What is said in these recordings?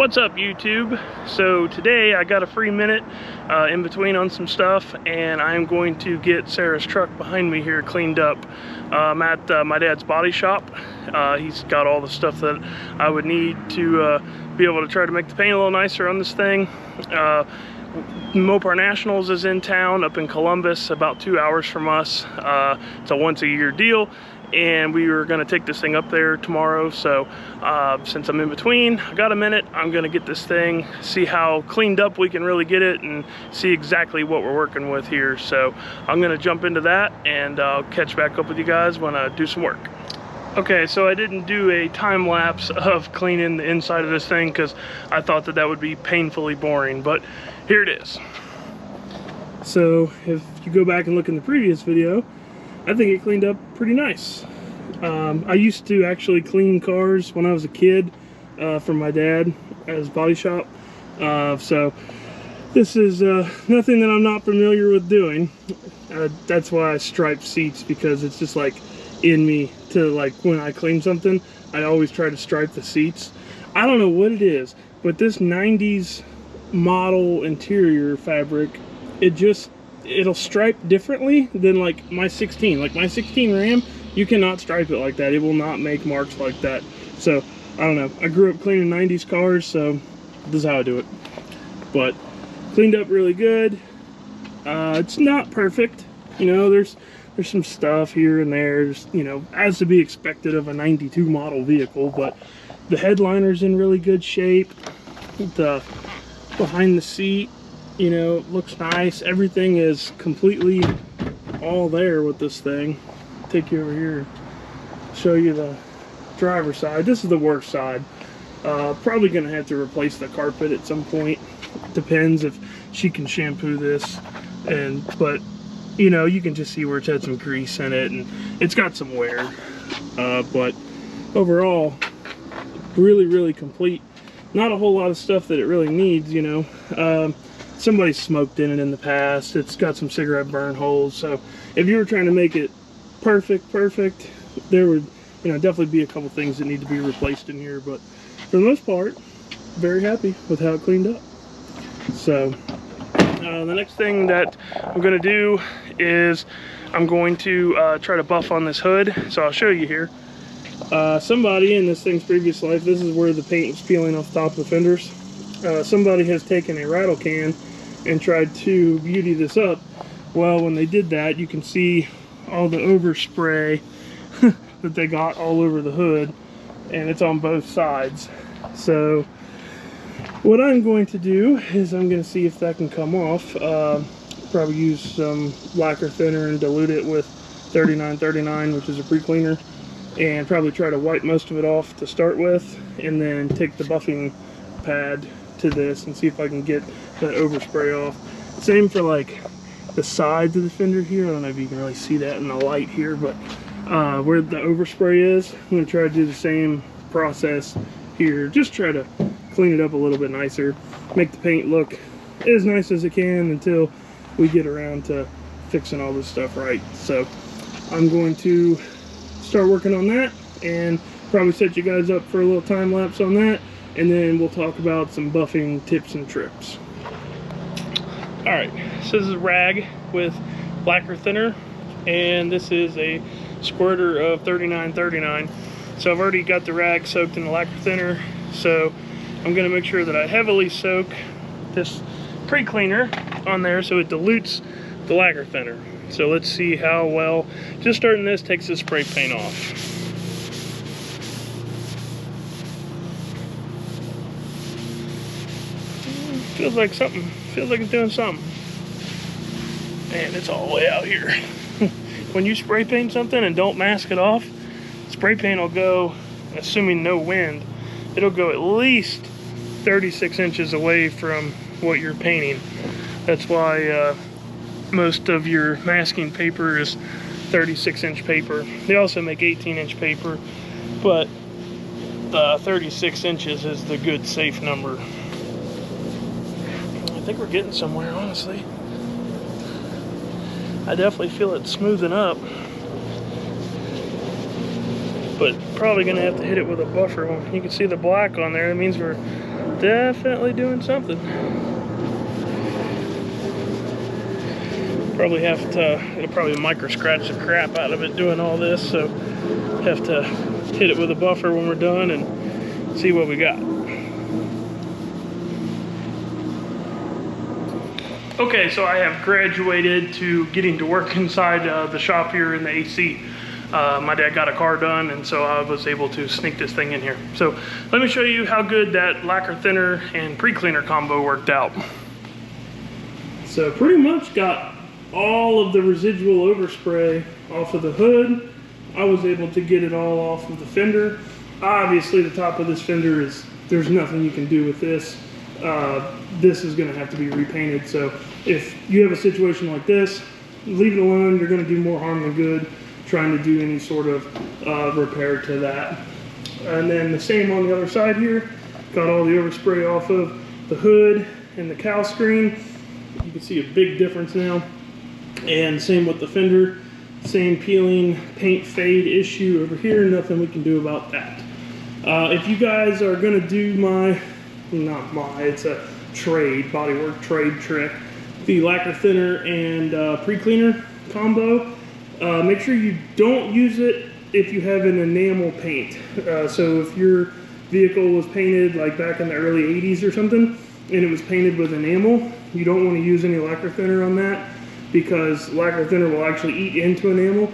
What's up, YouTube? So today I got a free minute in between on some stuff, and I'm going to get Sarah's truck behind me here cleaned up. I'm at my dad's body shop. He's got all the stuff that I would need to be able to try to make the paint a little nicer on this thing. Mopar Nationals is in town up in Columbus, about 2 hours from us. It's a once-a-year deal, and we were going to take this thing up there tomorrow. So since I'm in between, I got a minute. I'm going to get this thing, see how cleaned up we can really get it, and see exactly what we're working with here. So I'm going to jump into that, and I'll catch back up with you guys when I do some work. Okay, so I didn't do a time lapse of cleaning the inside of this thing because I thought that would be painfully boring, but here it is. So if you go back and look in the previous video, I think it cleaned up pretty nice. I used to actually clean cars when I was a kid for my dad at his body shop. So this is nothing that I'm not familiar with doing. That's why I stripe seats, because it's just like in me to, like, when I clean something, I always try to stripe the seats. I don't know what it is, but this 90s model interior fabric, it'll stripe differently than like my 16. Like my 16 Ram, you cannot stripe it like that. It will not make marks like that. So I don't know, I grew up cleaning 90s cars, so this is how I do it. But cleaned up really good. It's not perfect, you know, there's some stuff here and there, just, you know, as to be expected of a 92 model vehicle, but the headliner's in really good shape. The behind the seat, you know, looks nice. Everything is completely all there with this thing. Take you over here, show you the driver's side. This is the worst side. Probably gonna have to replace the carpet at some point. Depends if she can shampoo this, but you know, you can just see where it's had some grease in it, and it's got some wear. But overall, really complete. Not a whole lot of stuff that it really needs, you know. Somebody smoked in it in the past. It's got some cigarette burn holes. So if you were trying to make it perfect, there would, you know, definitely be a couple things that need to be replaced in here. But for the most part, very happy with how it cleaned up. So the next thing that I'm going to do is I'm going to try to buff on this hood. So I'll show you here. Somebody in this thing's previous life, this is where the paint was peeling off the top of the fenders. Somebody has taken a rattle can and tried to beauty this up. Well, when they did that, you can see all the overspray that they got all over the hood, and it's on both sides. So what I'm going to do is I'm going to see if that can come off. Probably use some lacquer thinner and dilute it with 3939, which is a pre-cleaner, and probably try to wipe most of it off to start with, and then take the buffing pad to this and see if I can get that overspray off. Same for like the sides of the fender here. I don't know if you can really see that in the light here, but where the overspray is, I'm going to try to do the same process here. Just try to clean it up a little bit nicer, make the paint look as nice as it can until we get around to fixing all this stuff right. So I'm going to start working on that and probably set you guys up for a little time lapse on that, and then we'll talk about some buffing tips and tricks. Alright, so this is a rag with lacquer thinner, and this is a squirter of 3939. So I've already got the rag soaked in the lacquer thinner, so I'm going to make sure that I heavily soak this pre-cleaner on there so it dilutes the lacquer thinner. So let's see how well just starting this takes the spray paint off. Feels like it's doing something. Man, it's all the way out here. When you spray paint something and don't mask it off, spray paint will go, assuming no wind, it'll go at least 36 inches away from what you're painting. That's why most of your masking paper is 36-inch paper. They also make 18-inch paper, but 36 inches is the good safe number. I think we're getting somewhere, honestly. I definitely feel it smoothing up, but probably gonna have to hit it with a buffer. You can see the black on there. That means we're Definitely doing something. Probably have to, it'll probably micro scratch the crap out of it doing all this, so have to hit it with a buffer when we're done and see what we got. Okay, so I have graduated to getting to work inside the shop here in the AC. My dad got a car done, and so I was able to sneak this thing in here. So let me show you how good that lacquer thinner and pre-cleaner combo worked out. So pretty much got all of the residual overspray off of the hood. I was able to get it all off of the fender. Obviously the top of this fender is, there's nothing you can do with this. This is gonna have to be repainted. So if you have a situation like this, leave it alone. You're gonna do more harm than good trying to do any sort of repair to that. And then the same on the other side here. Got all the overspray off of the hood and the cowl screen. You can see a big difference now. And same with the fender, same peeling, paint fade issue over here, nothing we can do about that. If you guys are gonna do it's a trade, bodywork trade trick, the lacquer thinner and pre-cleaner combo, make sure you don't use it if you have an enamel paint. So if your vehicle was painted like back in the early 80s or something, and it was painted with enamel, you don't wanna use any lacquer thinner on that, because lacquer thinner will actually eat into enamel.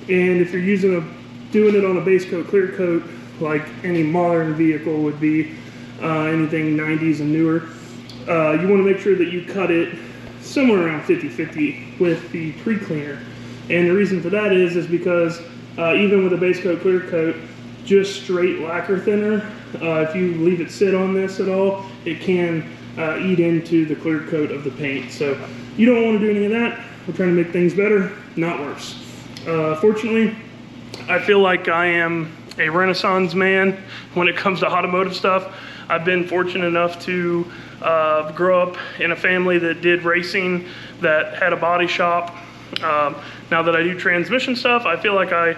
And if you're doing it on a base coat, clear coat, like any modern vehicle would be, anything 90s and newer, you want to make sure that you cut it somewhere around 50-50 with the pre-cleaner. And the reason for that is because even with a base coat, clear coat, just straight lacquer thinner, if you leave it sit on this at all, it can eat into the clear coat of the paint. So you don't want to do any of that. We're trying to make things better, not worse. Fortunately, I feel like I am a Renaissance man when it comes to automotive stuff. I've been fortunate enough to grow up in a family that did racing, that had a body shop. Now that I do transmission stuff, I feel like I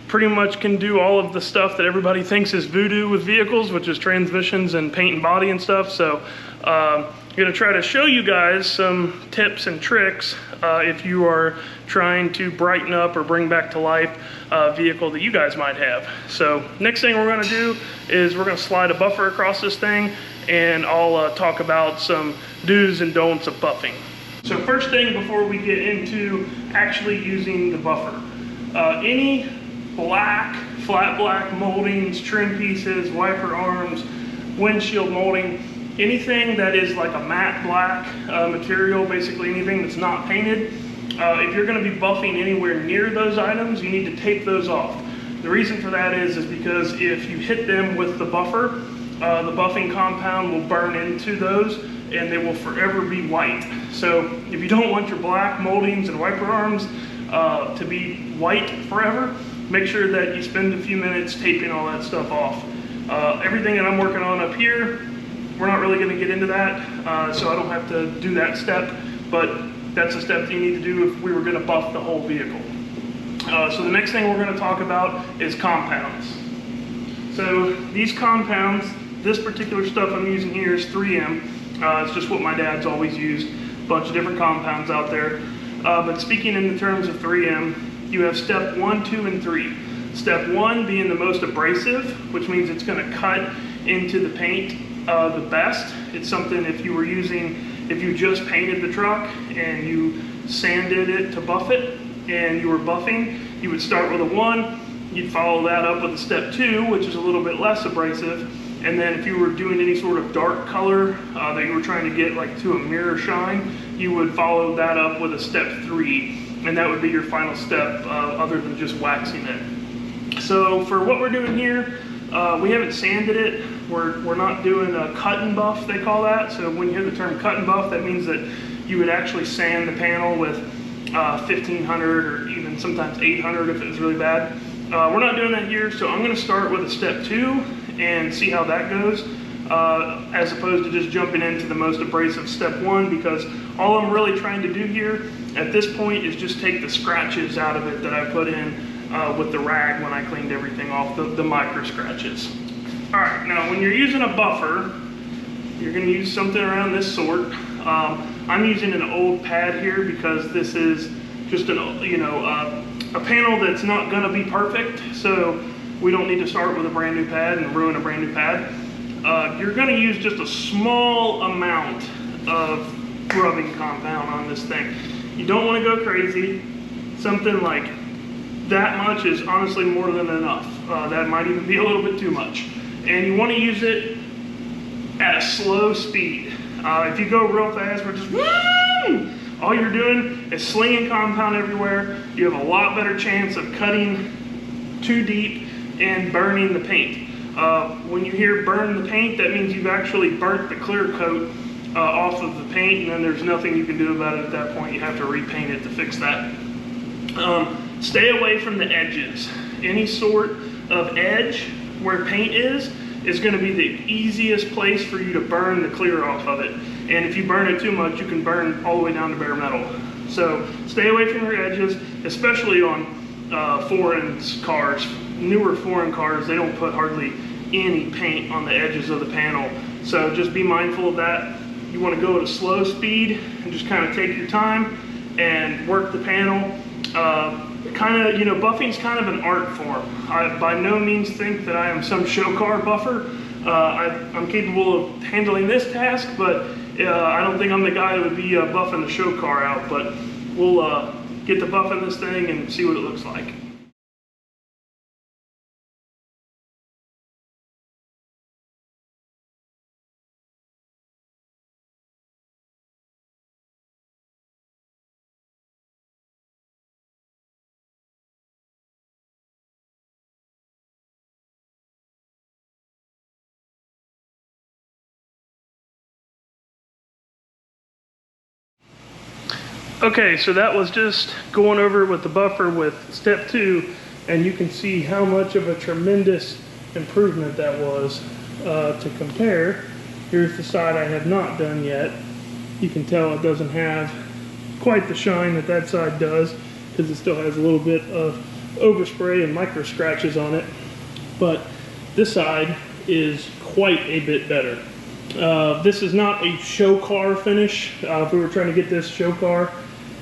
pretty much can do all of the stuff that everybody thinks is voodoo with vehicles, which is transmissions and paint and body and stuff. So I'm gonna try to show you guys some tips and tricks if you are trying to brighten up or bring back to life a vehicle that you guys might have. So next thing we're gonna do is we're gonna slide a buffer across this thing, and I'll talk about some do's and don'ts of buffing. So first thing before we get into actually using the buffer, any black, flat black moldings, trim pieces, wiper arms, windshield molding, anything that is like a matte black material, basically anything that's not painted, if you're going to be buffing anywhere near those items, you need to tape those off. The reason for that is because if you hit them with the buffer, the buffing compound will burn into those and they will forever be white. So if you don't want your black moldings and wiper arms to be white forever, make sure that you spend a few minutes taping all that stuff off. Everything that I'm working on up here, we're not really going to get into that, so I don't have to do that step, but that's a step that you need to do if we were going to buff the whole vehicle. So the next thing we're going to talk about is compounds. So these compounds, this particular stuff I'm using here is 3M. It's just what my dad's always used. A bunch of different compounds out there. But speaking in the terms of 3M, you have step 1, 2, and 3. Step 1 being the most abrasive, which means it's going to cut into the paint the best. It's something if you just painted the truck and you sanded it to buff it and you were buffing, you would start with a 1, you'd follow that up with a step 2, which is a little bit less abrasive, and then if you were doing any sort of dark color that you were trying to get like to a mirror shine, you would follow that up with a step 3, and that would be your final step other than just waxing it. So for what we're doing here, we haven't sanded it. We're not doing a cut and buff, they call that. So when you hear the term cut and buff, that means that you would actually sand the panel with 1500 or even sometimes 800 if it was really bad. We're not doing that here, so I'm going to start with a step 2 and see how that goes, as opposed to just jumping into the most abrasive step 1, because all I'm really trying to do here at this point is just take the scratches out of it that I put in with the rag when I cleaned everything off, the micro scratches. All right, now when you're using a buffer, you're going to use something around this sort. I'm using an old pad here because this is just an, a panel that's not going to be perfect. So we don't need to start with a brand new pad and ruin a brand new pad. You're going to use just a small amount of rubbing compound on this thing. You don't want to go crazy. Something like that much is honestly more than enough. That might even be a little bit too much. And you want to use it at a slow speed. If you go real fast, we're just woo! All you're doing is slinging compound everywhere. You have a lot better chance of cutting too deep and burning the paint. When you hear burn the paint, that means you've actually burnt the clear coat off of the paint, and then there's nothing you can do about it at that point. You have to repaint it to fix that. Stay away from the edges. Any sort of edge where paint is going to be the easiest place for you to burn the clear off of it. And if you burn it too much, you can burn all the way down to bare metal. So stay away from your edges, especially on foreign cars. Newer foreign cars, they don't put hardly any paint on the edges of the panel. So just be mindful of that. You want to go at a slow speed and just kind of take your time and work the panel. Buffing's kind of an art form. I by no means think that I am some show car buffer. I'm capable of handling this task, but I don't think I'm the guy that would be buffing the show car out. But we'll get to buffing this thing and see what it looks like. Okay, so that was just going over with the buffer with step 2, and you can see how much of a tremendous improvement that was. To compare, here's the side I have not done yet. You can tell it doesn't have quite the shine that that side does, because it still has a little bit of overspray and micro scratches on it. But this side is quite a bit better. This is not a show car finish. If we were trying to get this show car,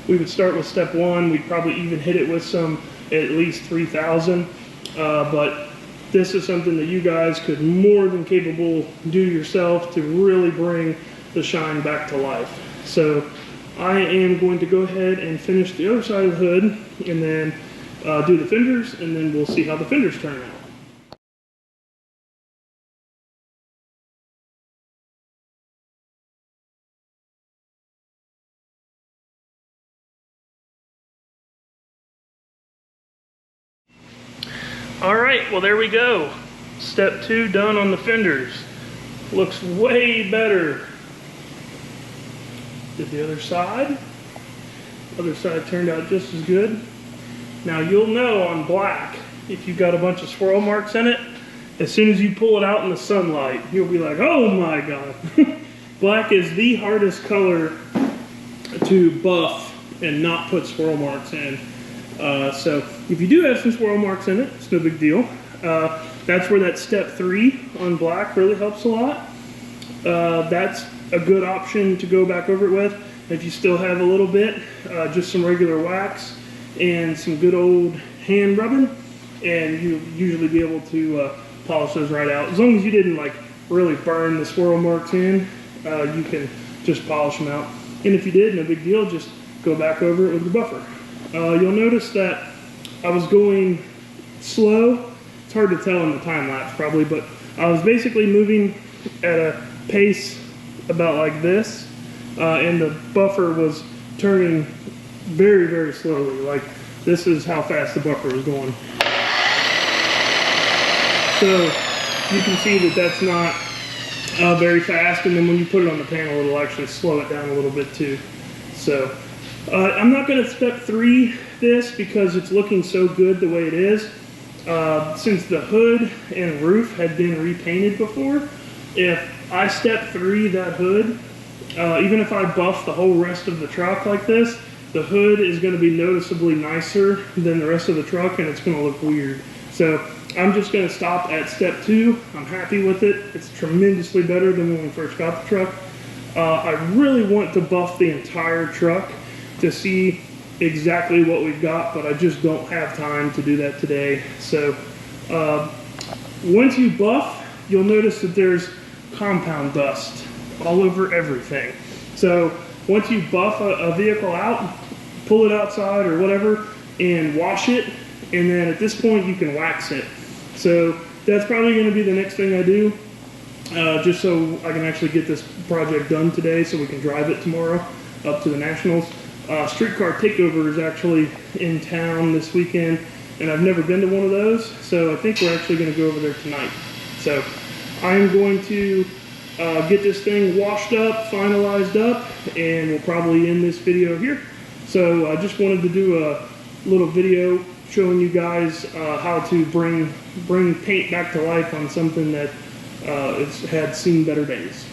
we would start with step 1. We'd probably even hit it with some at least 3,000. But this is something that you guys could more than capable do yourself to really bring the shine back to life. So I am going to go ahead and finish the other side of the hood and then do the fenders, and then we'll see how the fenders turn out. All right, well there we go. Step 2 done on the fenders. Looks way better. Did the other side. Other side turned out just as good. Now you'll know on black, if you've got a bunch of swirl marks in it, as soon as you pull it out in the sunlight, you'll be like, oh my God. Black is the hardest color to buff and not put swirl marks in. So if you do have some swirl marks in it, it's no big deal. That's where that step 3 on black really helps a lot. That's a good option to go back over it with. If you still have a little bit, just some regular wax and some good old hand rubbing, and you'll usually be able to polish those right out. As long as you didn't like really burn the swirl marks in, you can just polish them out. And if you did, no big deal, just go back over it with the buffer. You'll notice that I was going slow. It's hard to tell in the time lapse probably, but I was basically moving at a pace about like this, and the buffer was turning very, very slowly. Like this is how fast the buffer was going. So you can see that that's not very fast, and then when you put it on the panel, it'll actually slow it down a little bit too. So I'm not going to step 3 this because it's looking so good the way it is. Since the hood and roof had been repainted before, if I step 3 that hood, even if I buff the whole rest of the truck like this, the hood is going to be noticeably nicer than the rest of the truck, and it's going to look weird. So I'm just going to stop at step 2. I'm happy with it. It's tremendously better than when we first got the truck. I really want to buff the entire truck to see exactly what we've got, but I just don't have time to do that today. So once you buff, you'll notice that there's compound dust all over everything. So once you buff a vehicle out, pull it outside or whatever and wash it, and then at this point you can wax it. So that's probably going to be the next thing I do, just so I can actually get this project done today so we can drive it tomorrow up to the Nationals. Streetcar Takeover is actually in town this weekend, and I've never been to one of those, so I think we're actually going to go over there tonight. So I'm going to get this thing washed up, finalized up, and we'll probably end this video here. So I just wanted to do a little video showing you guys how to bring paint back to life on something that has had seen better days.